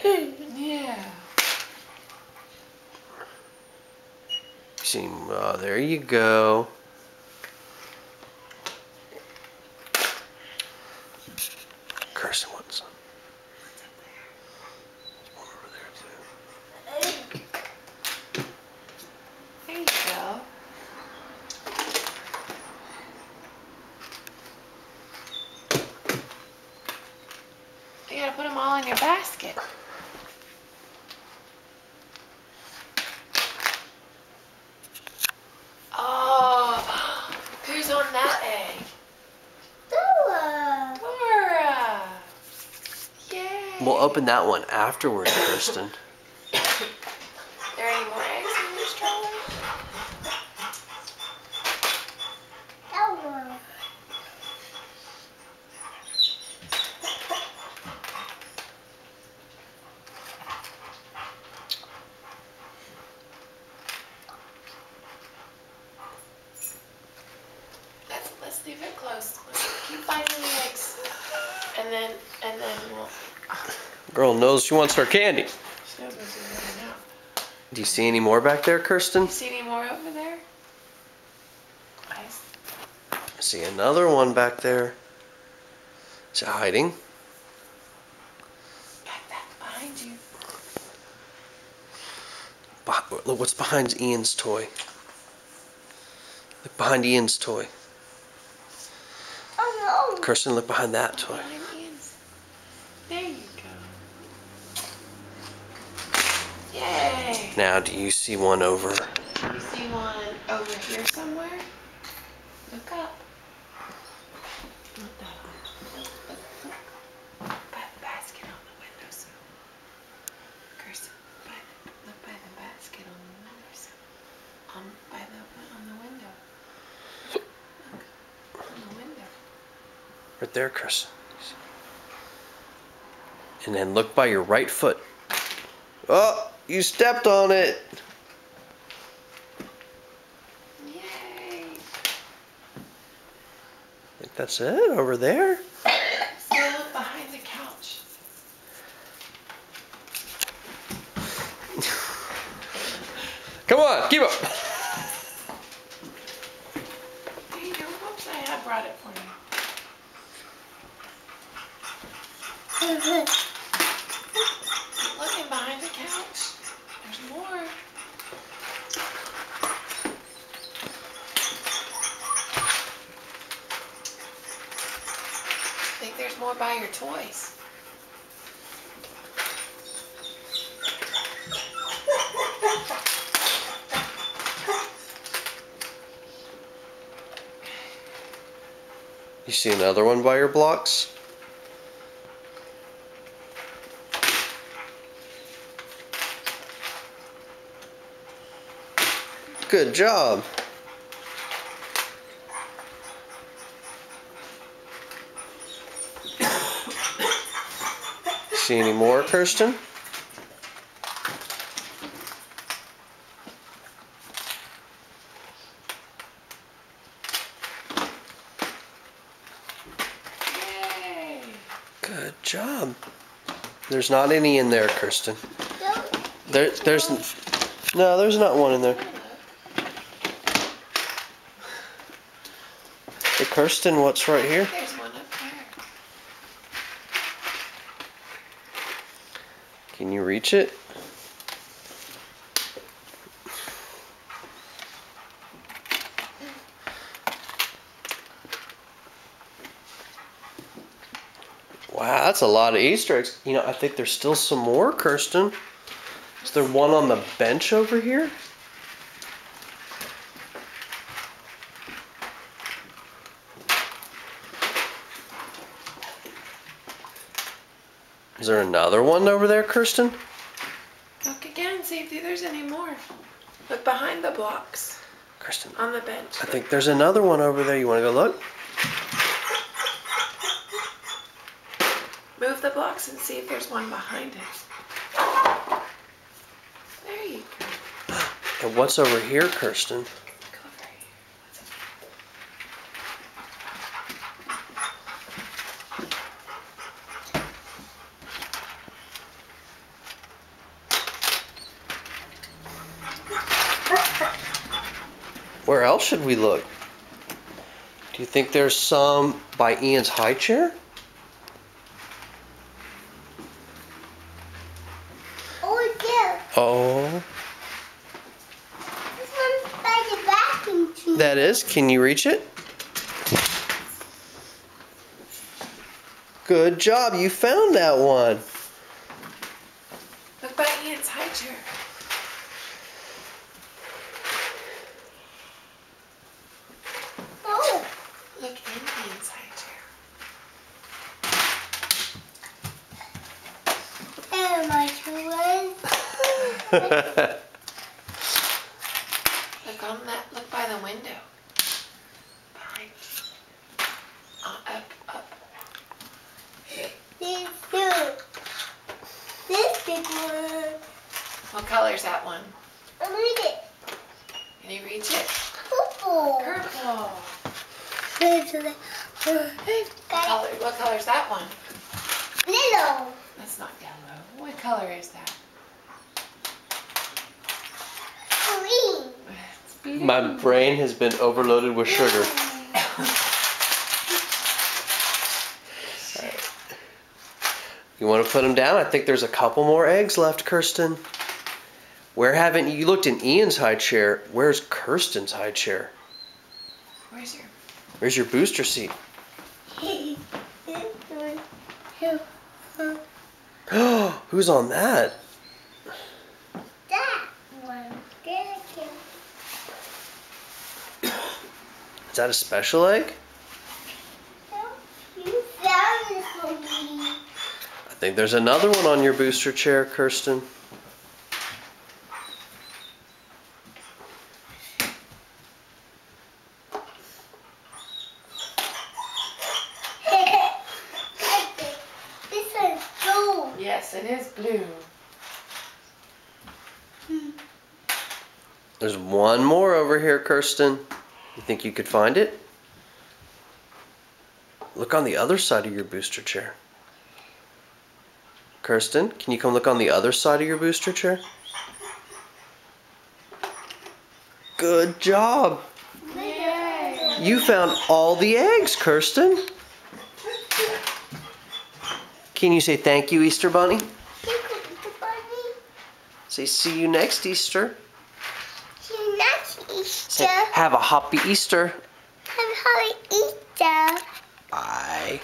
Yeah. See, there you go. Kirsten wants some. There's one over there too. There you go. You gotta put them all in your basket. Oh, who's on that egg? Dora. Yay. We'll open that one afterward, Kirsten. There any more eggs in your stroller? Let's leave it close. Let's keep finding the eggs, and then we'll. Girl knows she wants her candy. She knows what's in there now. Do you see any more back there, Kirsten? See any more over there? Nice. I see another one back there. Is it hiding? Back behind you. Look what's behind Ian's toy. Look behind Ian's toy. Oh no. Kirsten, look behind that toy. Behind Ian's. There you go. Yay! Now, do you see one over? You see one over here somewhere? Look up. Look that up. Look. By the basket on the windowsill. Kirsten, look by the basket on the windowsill. On the window. Look. On the window. Right there, Kirsten. And then look by your right foot. Oh, you stepped on it. Yay! I think that's it over there. So look behind the couch. Come on, keep up. There you go. Whoops, I had brought it for you. Keep looking behind the couch. There's more. I think there's more by your toys. You see another one by your blocks? Good job. See any more, Kirsten? Yay! Good job. There's not any in there, Kirsten. There's not one in there. Hey, Kirsten, what's right here? There's one up there. Can you reach it? Wow, that's a lot of Easter eggs. You know, I think there's still some more, Kirsten. Is there one on the bench over here? Is there another one over there, Kirsten? Look again, see if there's any more. Look behind the blocks Kirsten, on the bench. I think there's another one over there. You want to go look? Move the blocks and see if there's one behind it. There you go. And what's over here, Kirsten? Look over here. Where else should we look? Do you think there's some by Ian's high chair? Oh, yeah. Oh. This one's by the vacuum tube. That is? Can you reach it? Good job. You found that one. Look by Ian's high chair. Oh. Look in Ian's high chair. And my children. Look on that. Look by the window. Behind you. Up. These two. This big one. What color is that one? I read it. Can you reach it? Purple. Purple. What color is that one? Little. That's not yellow. What color is that? Green. It's blue. My brain has been overloaded with sugar. You want to put them down? I think there's a couple more eggs left, Kirsten. Where haven't you looked in Ian's high chair? Where's Kirsten's high chair? Where's your booster seat? Who's on that? That one. Is that a special egg? You found this for me. I think there's another one on your booster chair, Kirsten. This one's blue. Yes, it is blue. There's one more over here, Kirsten. You think you could find it? Look on the other side of your booster chair. Kirsten, can you come look on the other side of your booster chair? Good job. Yay! You found all the eggs, Kirsten. Can you say thank you, Easter Bunny? Say see you next Easter. See you next Easter. Say have a happy Easter. Have a happy Easter. Bye.